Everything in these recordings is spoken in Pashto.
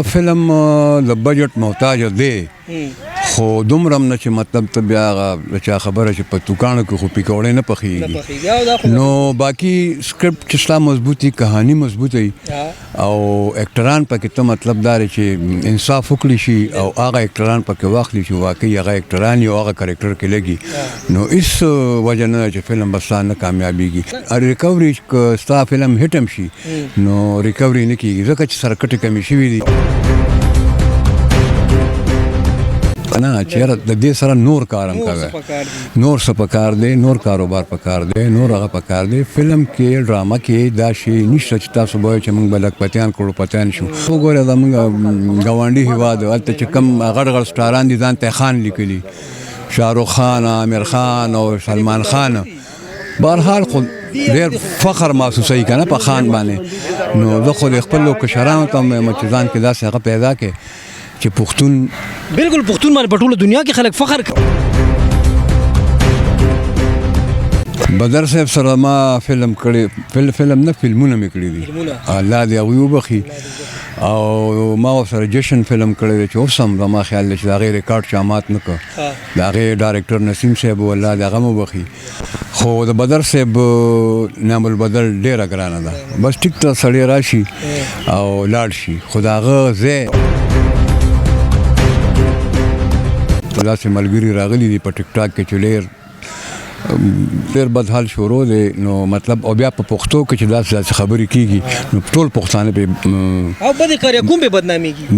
فلم د بجټ محتاج دی خو دومره نه چې مطلب ته بیا هغه چا خبره چې په دوکانو کې خو پکوړې نه پخېږي نو باقي سکرپټ چې ستا مضبوطي کهاني مضبوطه او اکټران پکې ته مطلب دا چې انصاف وکړي شي او هغه اکټران پکې واخلي چې واقعي هغه اکټران یو هغه کرکټر کې لګي نو هیڅ وجه نه چې فلم بس نه کامیابیږي ریکوري ستا فلم هټ هم شي نو ریکوري نه کېږي ځکه چې سرکټې کمې شوي دي نه چیرې د دې سره نور کارم کوي نور څه پکار دی نور کاروبار پکار دی نور هغه پکار دی فلم کې ډرامه کې دا شی نشته چې تاسو وایئ چې موږ به لکپتیان کروڑپتیان شو وګوره زموږ ګاونډي هېواد هلته چې کوم غټ غټ سټاران دي ځان ته خان لیکلي شاهرخ خان عامر خان او سلمان خان بهرحال خو ډېر فخر محسوسوي که نه په خان باندې نو زه خو د خپلو کشرانو ته وایم چې ځان کې داسې هغه پیدا کړې چې پښتون بالکل پښتون باندې په ټوله دنیا کې خلک فخر کوي بدر صاحب سره ما فلم کړی فلم نه فلمونه مې کړي دي الله دې هغوی وبخي او ما ورسره جشن فلم کړی دی چې اوس هم زما خیال دی چې د هغې ریکارډ چا مات نه کړ د هغې ډایرکټر نسیم صاحب و الله دې هغه هم وبخي خو د بدر صاحب نعم البدل ډېره ګرانه ده بس ټیک ته سړی راشي او لاړ شي خو د هغه ځای داسې ملګري راغلي دي په ټیک ټاک کې چې ډېر بد حال شروع دی نو مطلب او بیا په پښتو کې چې داسې خبرې کېږي نو ټول پښتانه پې او بدې کار کوم پې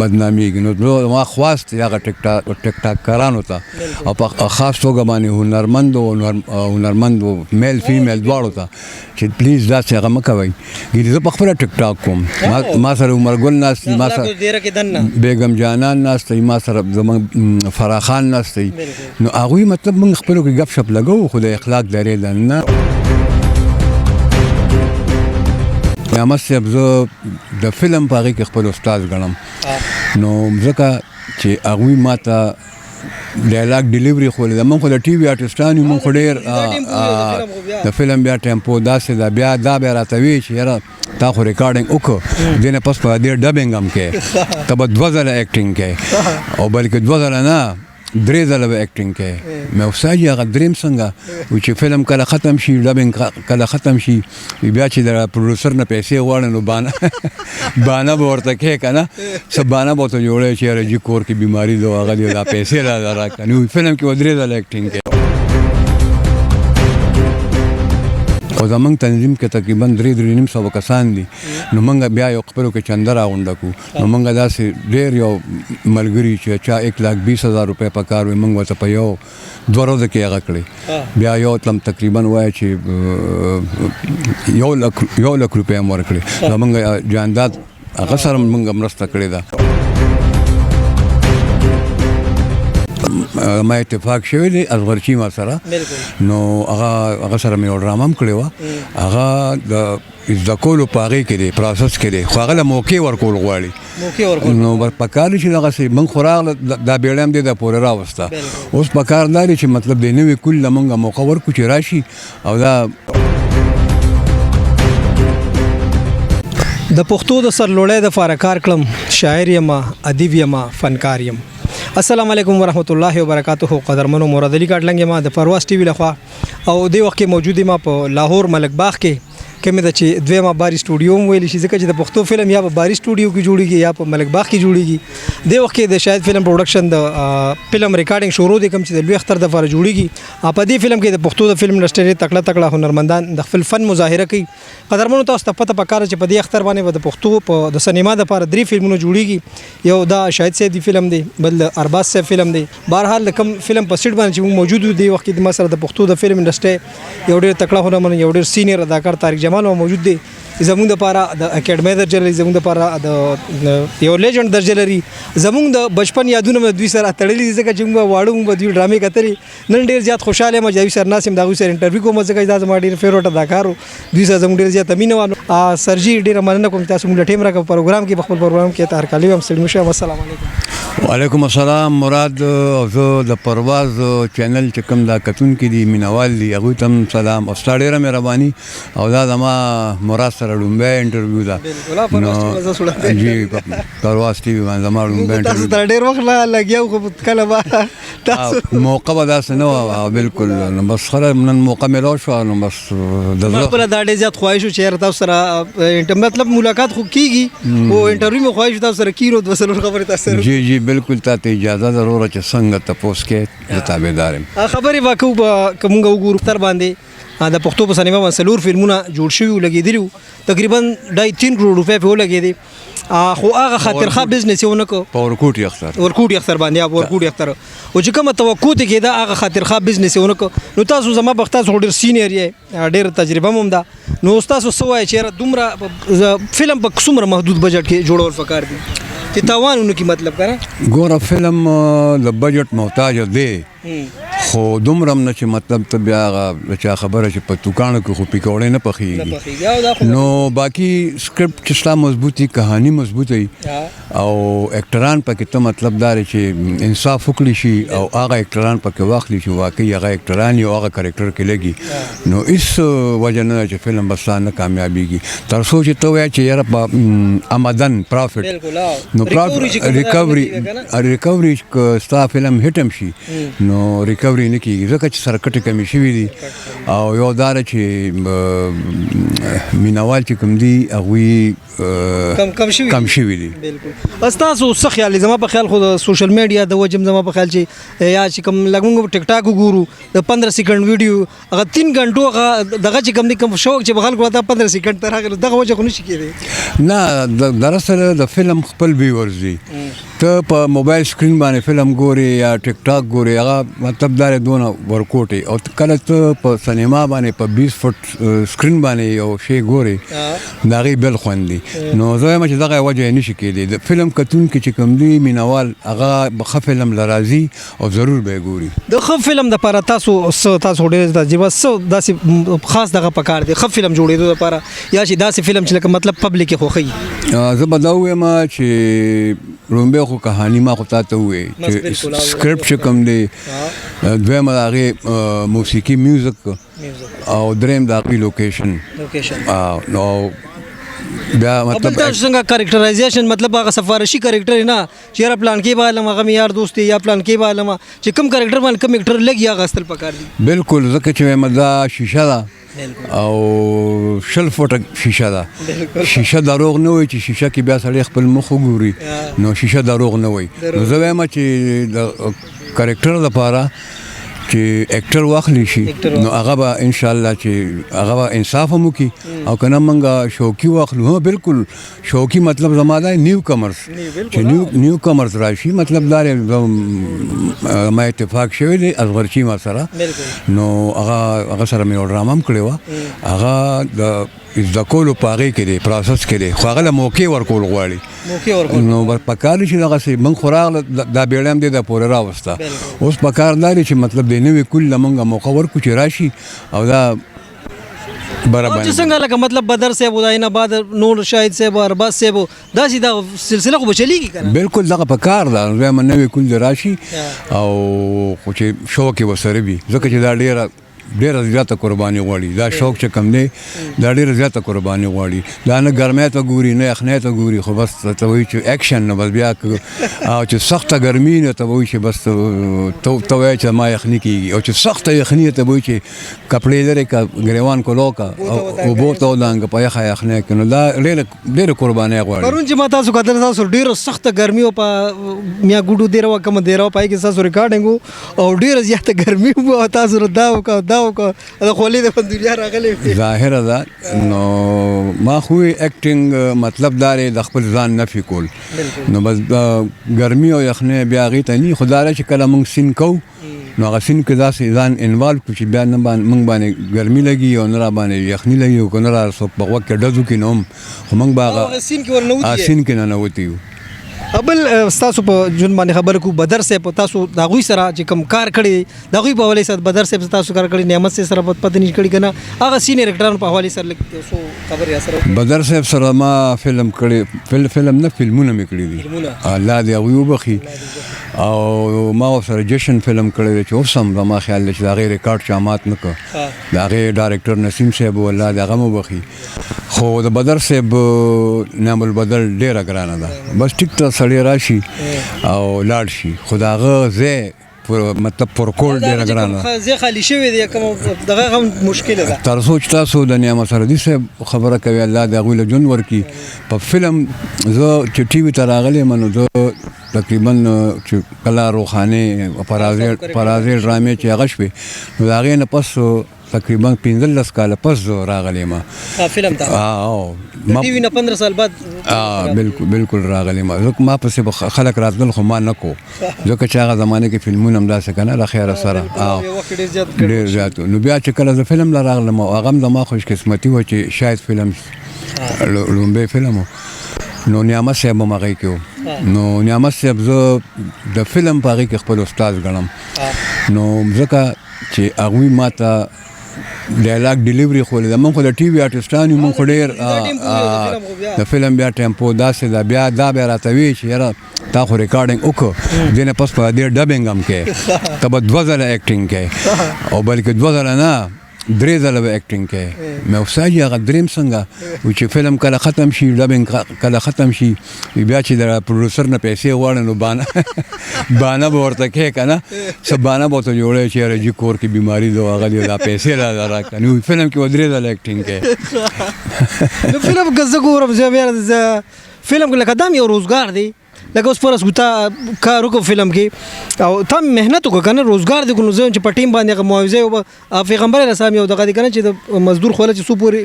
بدنامېږي نو ما خواست هغه ټیک ټاکرانو ته او په خاص توګه باندې هنرمندو میل فیمیل دواړو ته چې پلیز داسې هغه مه کوئ ګیدې زه په خپله ټیک ټاک کوم ما سره عمر ګل ناست دی ما سره بیګم جانان ناست دی ما سره زموږ فرا خان ناست دی نو هغوی مطلب موږ خپلو کې ګپ شپ لګوو خو د اخلاق لرې ده نه احمد صاحب زه د فلم په هغې کې خپل استاد ګڼم نو ځکه چې هغوی ما ته ډایلاګ ډیلیوري خو ده موږ خو د ټي وي آرټسټان یو موږ خو ډېر د فلم بیا ټیمپو داسې ده بیا دا بیا راته وي چې یاره تا خو ریکارډینګ وکړو دې نه پس په دې ډبینګ هم کوې ته به 2 ځله ایکټینګ کوې او بلکې 2 ځله نه 3 ځله به ایکټینګ کوې مې وسایي هغه دریم څنګه و چې فلم کله ختم شي ډبینګ کله ختم شي بیا چې د پروډوسر نه پیسې غواړي نو بانه به ورته کوې که نه څه بانه به ورته جوړوي چې یاره جي کور کې بیماري ده هغه دې دا پیسې راکړه نو فلم کې به 3 ځله ایکټینګ کوې او زموږ تنظیم کې تقریبا 3-3.5 کسان دي نو موږ بیا یو خپلو کې چنده راغونډه کړو نو موږ داسې ډېر یو ملګري چې چا 1,20,000 روپۍ په کار وي موږ ورته په 2 ورځو کې هغه کړی بیا یو تلم تقریبا وایي چې 1 لک روپۍ هم ورکړې زموږ جانداد هغه سره موږ مرسته کړې ده ما اتفاق شوی دی اصغرچی ما سره نو هغه سره مې یو ډرامه هم کړې وه هغه د زده کولو په هغې کې دی پروسس کې دی خو هغه له موقع ورکول غواړي نو پکار دی چې دغسې موږ خو راغله دا بیړۍ هم دې ده پورې راوسته اوس پکار دا دی چې مطلب د نوي کل له موږ موقع ورکړو چې راشي او دا د پښتو د سرلوړۍ دپاره کار کړم شاعر یمه ادیب یمه فنکار یم السلام علیکم ورحمۃ اللہ وبرکاتہ قدرمنو مراد علي کاټلنګ ما د پرواز ټي وي لخوا او دې وخت کې موجود ما په لاهور ملک باغ کې کومه د چې دویمه باري سټوډیو ویل شي ځکه چې د پښتو فلم یا په باري سټوډیو کې جوړیږي یا په ملک باغ کې جوړیږي د وخت کې د شاید فلم پروډکشن د فلم ریکارډینګ شروع دي کوم چې د لوی اختر د لپاره جوړیږي په دې فلم کې د پښتو د فلم انډسټري تکړه هنرمندان د خپل فن مظاهره کوي قدرمنو تاسو ته پته پکاره چې په دې اختر باندې د پښتو په د سینما د لپاره 3 فلمونه جوړیږي یو دا شاید صاحب دی فلم دی بل ارباز صاحب فلم دی بهرحال کوم فلم په سیټ باندې چې موجود دی وخت کې د سره د پښتو د فلم انډسټري یو ډېر تکړه هنرمند یو ډېر سینیر اداکار طارق جمال موجود دی زموږ لپاره د اکیډمي درجه لري زموږ لپاره د یو لیجند درجه لري زموږ د بچپن یادونه مې دوی سره تړلي دي ځکه چې موږ واړو موږ دوی ډرامې کتلې نن ډېر زیات خوشحاله یم چې دوی سره ناس یم د هغوی سره انټرویو کوم ځکه دا زما ډېر فیوریټ اداکار و دوی سره زموږ ډېر زیاته مینه وه سرجي ډېره مننه کوم چې تاسو موږ له ټیم راکړه په پروګرام کې په خپل پروګرام کې ته هرکلی ویم ستړي مه شئ السلام علیکم وعلیکم السلام مراد زه د پرواز چینل چې کوم دا کتونکي دي مینوال دي هغوی ته هم سلام او ستا ډېره مهرباني او دا زما مراد سره سره لومبی انټرویو ده بالکل پرواز ټي وي جی پرواز ټي وي باندې زما لومبی تاسو انټرویو ته ډېر وخت لا لګیاو خو کله به تاسو موقع به داسې نه وه بالکل نو بس خره نن موقع میلاو شوه نو بس د زړه خپله دا ډېر زیات خواهش و چې یاره تاسو سره مطلب ملاقات خو کېږي او انټرویو مې خواهش تاسو سره کیرو دوه څلور خبرې تاسو سره جی جی بالکل تا ته اجازه ضروره چې څنګه تپوس کې زه تابعدار یم خبرې واکو به که مونږ وګورو تر باندې د پښتو په سینما باندې څلور فلمونه جوړ شوي و لګېدلي وو تقریبا 2.5 کروڑ روپۍ پرې ولګېدې خو هغه خاطرخواه بزنس یې ونه کړ په ورکوټي اختر ورکوټي اختر باندې یا ورکوټي اختر او چې کومه توقع ته کېده هغه خاطرخواه بزنس یې ونه کړ نو تاسو زما په تاسو ډېر سینیر یې ډېر تجربه هم ده نو تاسو څه وایئ چې یاره دومره فلم په څومره محدود بجټ کې جوړول پکار دي چې تاوان ونه کړي مطلب کنه ګوره فلم د بجټ محتاج دی خو دومره هم نه چې مطلب ته بیا هغه چا خبره چې په دوکانو کې خو پکوړې نه پخېږي نو باقي سکرپټ چې ستا مضبوطي کہانی مضبوطه او اکټران پکې ته مطلب دا چې انصاف وکړي شي او هغه اکټران پکې واخلي چې واقعي هغه اکټران یو هغه کریکټر کې لګي نو هیڅ وجه نه چې فلم بس نه کامیابیږي تر څو چې ته وایې چې یاره په آمدن پرافټ نو ریکوري ستا فلم هټ هم شي نو ریکوري نه کېږي ځکه چې سرکټې کمې شوي دي او یو دا ده چې مینوال چې کوم دي هغوی کم شوي دي بالکل ستاسو څه خیال دی زما په خیال خو د سوشل میډیا د وجه زما په خیال چې یا چې کوم لږ موږ ټیک ټاک وګورو د 15 سیکنډ ویډیو هغه 3 غنټو هغه دغه چې کوم دي کوم شوق چې بخل کو دا 15 سیکنډ تر هغه دغه وجه خو نشي کېدی نه دراصل د فلم خپل ویورز دي ته په موبایل سکرین باندې فلم ګوري یا ټیک ټاک ګوري هغه مطلب دا دونه ورکوټي او کله ته په سینما باندې په 20 فټ سکرین باندې یو شی ګوري دا غي بل خوندي نو زه وایم چې دغه وجه نشي کېدی د فلم کتون کې چې کوم دی مینوال هغه بخ فلم لرازي او ضرور به ګوري د خ فلم د لپاره تاسو ډېر د جیب داسې خاص دغه پکار دی خ فلم جوړېدو لپاره یا چې داسې فلم چې لکه مطلب پبلک خوخي زه به دا وایم چې لومبی خو کہانی ما خو تا ته ووایي چې سکرپټ چې کوم دی دویم د هغې موسیقي میوزک او دریم د هغې لوکیشن نو بیا مطلب تاسو څنګه کریکټرایزیشن مطلب هغه سفارشي کریکټر نه چې یاره پلان کې به علم هغه مې یار دوست یا پلان کې به علم چې کوم کریکټر باندې کوم اکټر لګي هغه استل پکار دي بالکل ځکه چې وایم دا شیشه ده او شل فوټه شیشه ده شیشه دروغ نه وي چې شیشه کې بیا سړی خپل مخ وګوري نو شیشه دروغ نه وي نو زه وایم چې د کریکټر لپاره چې اکټر واخلی شي نو هغه به ان شاء الله چې هغه به انصاف هم وکړي او کنه موږ شوقي واخلو ها بالکل شوقي مطلب زما دا نیو کمرز چې نیو کمرز راشي مطلب دا ما اتفاق شوی دی ازغرچی ما سره نو هغه سره مې ډرامه هم کړې وه هغه د زده کولو په هغې کې دی پروسس کې دی خو هغه له موقع ورکول غواړي نو پکار دی چې دغسې موږ خو راغله دا بیړی هم دی دا پورې راوسته اوس پکار دا دی چې مطلب د نوي کل له موږ موقع ورکړو چې راشي او دا برابر څنګه لکه مطلب بدر صاحب و داینه بعد نور شاهد صاحب و ارباز صاحب داسې دا سلسله خو به چلیږي کنه بالکل دغه پکار ده دویم نوي کل دی راشي او خو چې شوق یې ورسره وي ځکه چې دا ډېره زیاته قرباني غواړي دا شوق چې کم دی دا ډېره زیاته قرباني غواړي دا نه ګرمۍ ته ګوري نه یخنۍ ته ګوري خو بس ته وایي چې ایکشن نو بس بیا او چې سخته ګرمي نه ته وایي چې بس ته وایي چې ما یخني کېږي او چې سخته یخني ته وایي چې کپړې لرې که ګریوان کولو که اوبو ته ودانګه په یخه یخنۍ کې نو دا ډېره قرباني غواړي پرون چې ما تاسو کتل تاسو ډېره سخته ګرمي او په میا ګوډو دیره وه کومه دیره وه پای کې ستاسو ریکارډینګ و او ډېره زیاته ګرمي وه او تاسو دا وکړه د خولې د دنیا راغلی ظاهره ده نو ما خو اکټینګ مطلب دا دی د خپل ځان نفي کول نو بس ګرمي او یخنۍ بیا هغې ته نه خو دا چې کله موږ سین کوو نو هغه سین کې داسې ځان انوالو کړو چې بیا نه موږ باندې ګرمي لګي او نه را باندې یخني لګي او که نه را څوک په غوږ کې ډز وکړي نو هم خو موږ به هغه سین کې ننوتي یو بل تاسو په ژوند باندې خبرې کوو بدر صاحب تاسو د هغوی سره چې کوم کار کړی د هغوی په حوالې سره بدر صاحب تاسو کار کړی نعمت صاحب سره پته نشي کړی که نه هغه سینیر اکټرانو په حوالې سره لږ څو خبرې یا سره بدر صاحب سره ما فلم کړی فلم نه فلمونه مې کړي دي الله دې هغوی وبخي او ما ورسره جشن فلم کړی دی چې اوس هم زما خیال دی چې د هغې ریکارډ چا مات نه کړ د هغې ډایرکټر نسیم صاحب والله د هغه مو بخي خو د بدر صاحب نعم البدل ډېره ګرانه ده بس ټیک ته سړی راشي او لاړ شي خو د هغه ځای مطلب پرکول ډېره ګرانه ده ځای خالي شوی دی کوم دغه هم مشکله ده تر څو چې تاسو د نعمت سردي صاحب خبره کوي الله د هغوی له ژوند ورکړي په فلم زه چې ټي وي ته راغلی یم نو زه تقریبا چې کله روخانې پرازیل ډرامې چې هغه شوې نو د هغې نه پس تقریبا 15 کاله پس زه راغلی یم فلم ته ټي وي نه 15 سال بعد بالکل راغلی یم ما پسې خلک راتلل خو ما نه کو ځکه چې هغه زمانه کې فلمونه همداسې که نه له خیره سره ډېر زیات نو بیا چې کله زه فلم له راغلم او هغه هم زما خوش قسمتي وه چې شاید فلم لومبی فلم نو نعمت صاحب هم هغې کې و نو نعمت صاحب زه د فلم په هغې کې خپل استاد ګڼم نو ځکه چې هغوی ما ته ډایلاګ ډیلیوري خولې ده موږ خو د ټي وي آرټسټان یو موږ خو ډېر د فلم بیا ټیمپو داسې ده بیا دا بیا راته وي چې یاره تا خو ریکارډینګ وکړو دې نه پس په دې ډبینګ هم کوې ته به 2 ځله ایکټینګ کوې او بلکې 2 ځله نه 3 ځله به ایکټینګ کوې مې استاد یې هغه دریم څنګه و چې فلم کله ختم شي ډبینګ کله ختم شي بیا چې د پروډوسر نه پیسې غواړي نو بانه به ورته کوې که نه څه بانه به ورته جوړوي چې یاره جي کور کې بیماري ده هغه دی دا پیسې راکړه نو فلم کې به 3 ځله ایکټینګ کوې نو فلم که زه ګورم زه فلم کې لکه دا یو روزګار دی لکه اوس فرض کړو تا کار وکړو فلم کې او تا محنت وکړه که نه روزګار دی نو زه چې په ټیم باندې هغه معاوضه یو پیغمبر علیه السلام یو دغه دی که نه چې د مزدور خوله چې څو پورې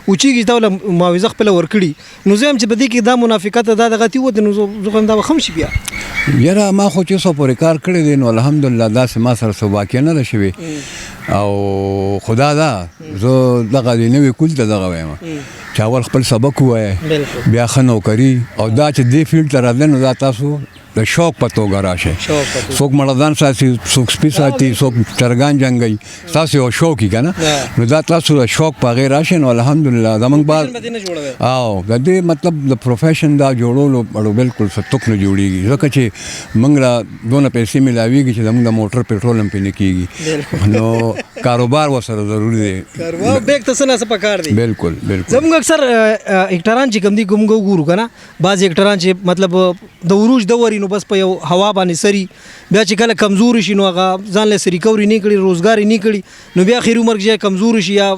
اوچېږي تا له معاوضه خپله ورکړي نو زه هم چې په دې کې دا منافقت دا دغه تېوت نو زه خو هم دا به خم شي بیا یاره ما خو چې څو پورې کار کړی دی نو الحمدلله داسې ما سره څه واقع نه ده شوې او خدا ده زه دغه د نوي کول ته دغه وایم چې اول خپل سبق ووایه بیا ښه نوکري او دا چې دې فیلډ ته راتلی نو دا تاسو د شوق په توګه راشئ څوک مړدان ساتي څوک سپي ساتي څوک چرګان جنګوي ستاسو یو شوق وي که نه نو دا تاسو د شوق په هغې راشئ نو الحمدلله زموږ بعد او د دې مطلب د پروفیشن دا جوړولو اړو بالکل څه توک نه جوړېږي ځکه چې موږ له دونه پیسې میلاویږي چې زموږ د موټر پټرول هم پرې نه کېږي نو کاروبار ورسره ضروري دی بیګ ته څه نه څه پکار دی بالکل زموږ اکثر اکټران چې کوم دي کوم وګورو که نه بعضې اکټران چې مطلب د عروج دور نو بس په یو هوا باندې سري بیا چې کله کمزور شي نو هغه ځان له ریکوري نه کړي روزګار نه کړي نو بیا اخر عمر کې کمزور شي یا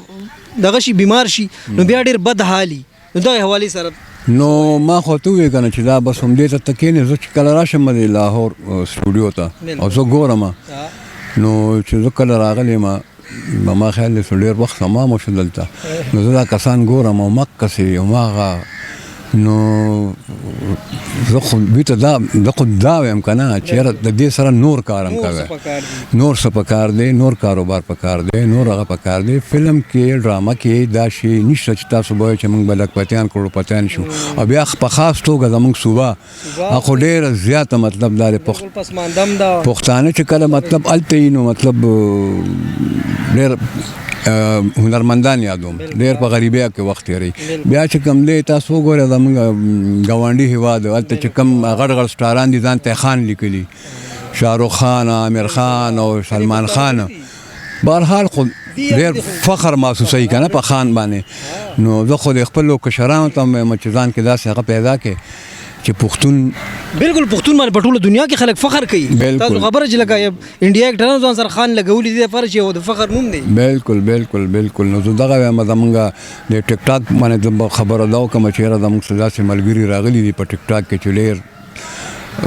دغه شي بیمار شي نو بیا ډېر بد حالي نو دغه حوالې سره نو ما خو ته ووایې که نه چې دا بس همدې ته کښېنې زه چې کله راشم د لاهور سټوډیو ته او زه ګورم نو چې زه کله راغلی یم ما خیال دی ډېر وخت تمام شو دلته نو زه دا کسان ګورم او مقصې هماغه نو زه خو دوی ته دا وایم که نه چې یاره د دې سره نور کار هم کوی نور څه پکار دی نور کاروبار پکار دی نور هغه پکار دی فلم کې ډرامه کې دا شی نشته چې تاسو به وایئ چې موږ به لکپتیان کروڑپتیان شو او بیا په خاص توګه زموږ صوبه خو ډېره زیاته مطلب دا دی پښتانه چې کله مطلب هلته وي نو مطلب ډېر هنرمندان یادوم ډېر په غریبۍ کې وخت تېروي بیا چې کوم دی تاسو وګورئ زموږ ګاونډي هېواد هلته چې کوم غټ غټ سټاران دي ځان ته خان لیکلي شاهرخ خان امیر خان او سلمان خان بهرحال خو ډېر فخر محسوسوي که نه په خان باندې نو زه خو د خپلو کشرانو ته وایم چې ځان کې داسې هغه پیدا کړې چې پښتون بالکل پښتون باندې په ټوله دنیا کې خلک فخر کوي تاسو خبره چې لکه انډیا اکټران ځان سره خان لګولي دي دپاره چې یو د فخر نوم دی بالکل نو زه دغه وایم زمونږ د ټیک ټاک باندې خبره دا وکړم چې یاره زموږ څه داسې ملګري راغلي دي په ټیک ټاک کې چې ډېر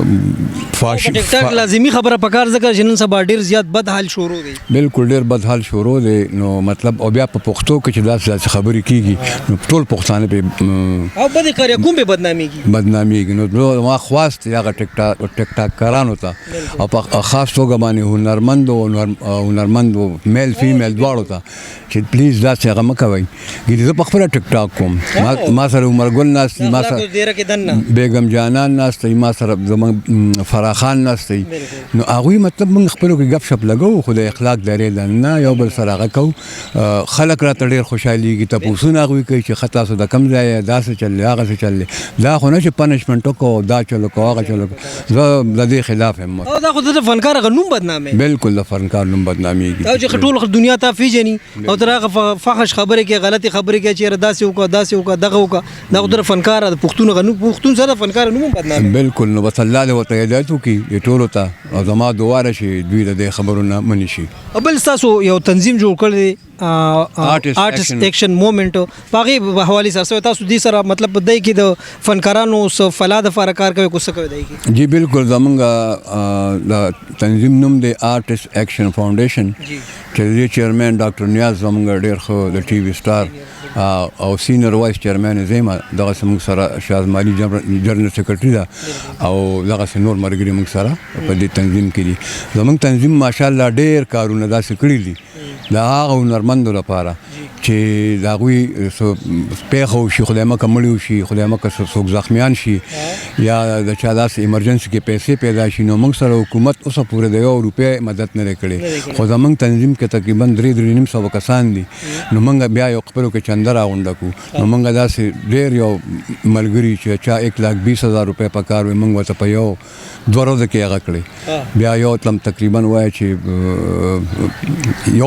ټیک ټاک لازمي خبره پکار ځکه چې نن سبا ډېر زیات بد حال شروع دی بالکل ډېر بد حال شروع دی نو مطلب او بیا په پښتو کې چې داسې خبرې کېږي نو ټول پښتانه پې او بدې کار کوم پې بدنامېږي نو ما خواست هغه ټیک ټاک کارانو ته او په خاص توګه باندې هنرمند میل فیمیل دواړو ته چې پلیز داسې هغه مه کوئ ګیلې زه په خپله ټیک ټاک کوم ما سره عمر ګل ناست دی ما سره بیګم جانان ناست دی ما سره زمونږ فرا خان ناست دی نو هغوی مطلب موږ خپلو کې گپ شپ لګو خو د اخلاق دایرې لاندې نه یو بل سره هغه کوو خلک راته ډېر خوشحالېږي تپوسونه هغوی کوي چې ښه تاسو د کوم ځای یې داسې چل دی هغسې چل دی دا خو نه چې پنشمنټ وکړو دا چل وکړو هغه چل وکړو زه د دې خلاف یم او دا خو د فنکار هغه نوم بدنامي بالکل د فنکار نوم بدنامېږي او چې ټول دنیا ته پیژني او تر هغه فحش خبرې کوي غلطي خبرې کوي چې داسې وکړه دغه وکړه دا خو د فنکار د پښتون سره فنکار نوم بدنامي بالکل نو بس الله دې ورته هدایت وکړي ټولو ته او زما دعا ده چې دوی د دې خبرو نه منې شي. بل ستاسو یو تنظیم جوړ کړی دی آرټس ایکشن موومنټ په هغې حوالې سره تاسو دې سره مطلب دی کې د فنکارانو څه فلاح دپاره کار کوي کو څه کوي دی کې؟ جی بالکل زمونږ د تنظیم نوم دی آرټس ایکشن فاونډیشن چې د دې چیرمین ډاکټر نیاز زمونږ ډېر ښه د ټي وي سټار او سینیر وایس چیرمین یې زه یم دغسې موږ سره شازمالي جنرل سیکرټري ده او دغسې نور ملګري موږ سره په دې تنظیم کې دي. زموږ تنظیم ماشاءالله ډېر کارونه داسې کړي دي د هغه هنرمندو لپاره چې د هغوی پیښه وشي خدای مکه مړي وشي خدای مکه څوک زخمیان شي یا د چا داسې ایمرجنسي کې پیسې پیدا شي نو موږ سره حکومت اوسه پورې د 1 روپۍ مدد نه دی کړی خو زموږ تنظیم کې تقریبا 3-3.5 کسان دي نو موږ بیا یو خپلو کې چنده راغونډه کړو نو موږ داسې ډېر یو ملګري چې چا 1,20,000 روپۍ په کار وي موږ ورته په یو 2 ورځو کې هغه کړی بیا یو تلم تقریبا وایي چې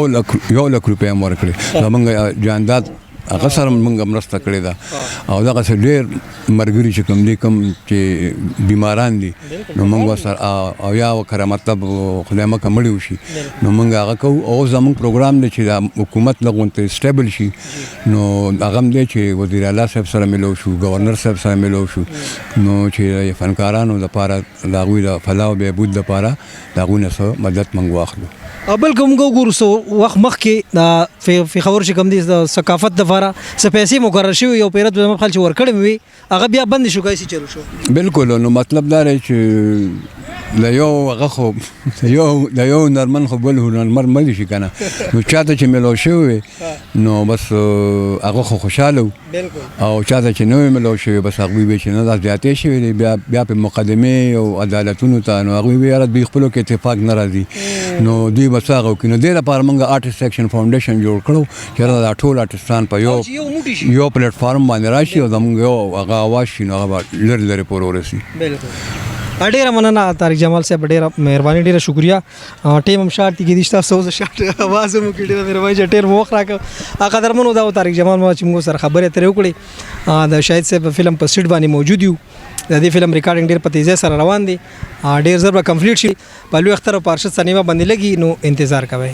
1 لک روپۍ هم ورکړي زموږ جانداد هغه سره موږ مرسته کړې ده او دغسې ډېر ملګري چې کوم دي کوم چې بیماران دي نو موږ ورسره او یا وکړه مطلب خدای مکه مړي وشي نو موږ هغه کوو او زموږ پروګرام دی چې د حکومت لږ غونته سټیبل شي نو هغه هم دی چې وزیر اعلی صاحب سره ملو شو ګورنر صاحب سره ملو شو نو چې فنکارانو لپاره د هغوی د فلاح او بهبود لپاره د هغوی نه څه مدد موږ واخلو. بل کوم وګورو څه وخت مخکې د خبرو چې کوم دي د ثقافت دپاره څه پیسې مقرر شوي یو پیرت زما په خیال چې ورکړی مې وي هغه بیا بندې شو کایسې چلو شو. بالکل نو مطلب دا دی چې د یو هغه خو د یو هنرمند خو بل هنرمند مړ شي که نه نو چاته چې میلاو شوی وي نو بس هغه خو خوشحاله و او چاته چې نه وي میلاو شوی بس هغوی وایي چې نه دا زیاتې شوي دی بیا په مقدمې او عدالتونو ته نو هغوی وایي یاره دوی خپلو کې اتفاق نه راځي نو دوی بس هغه وکړي نو دې لپاره موږ آرټس ایکشن فاونډیشن جوړ کړو چې دا ټول آرټسټان په یو پلیټ فارم باندې راشي او زموږ یو هغه اواز شي نو هغه به لرې لرې پورې ورسي. ډېره مننه طارق جمال صاحب ډېره مهرباني ډېره شکریه ټیم هم شارټ کې دي تاسو زه شارټ اواز مو کې ډېره مهرباني چې ډېر وخت راکړ قدرمنو دا طارق جمال ما چې موږ سره خبرې اترې وکړې د شاهد صاحب فلم په سیټ باندې موجود یو د دې فلم ریکارډینګ ډېر په تیزۍ سره روان دی ډېر زر به کمپلیټ شي په لوی اختر او پارشد سینما باندې لګي نو انتظار کوئ.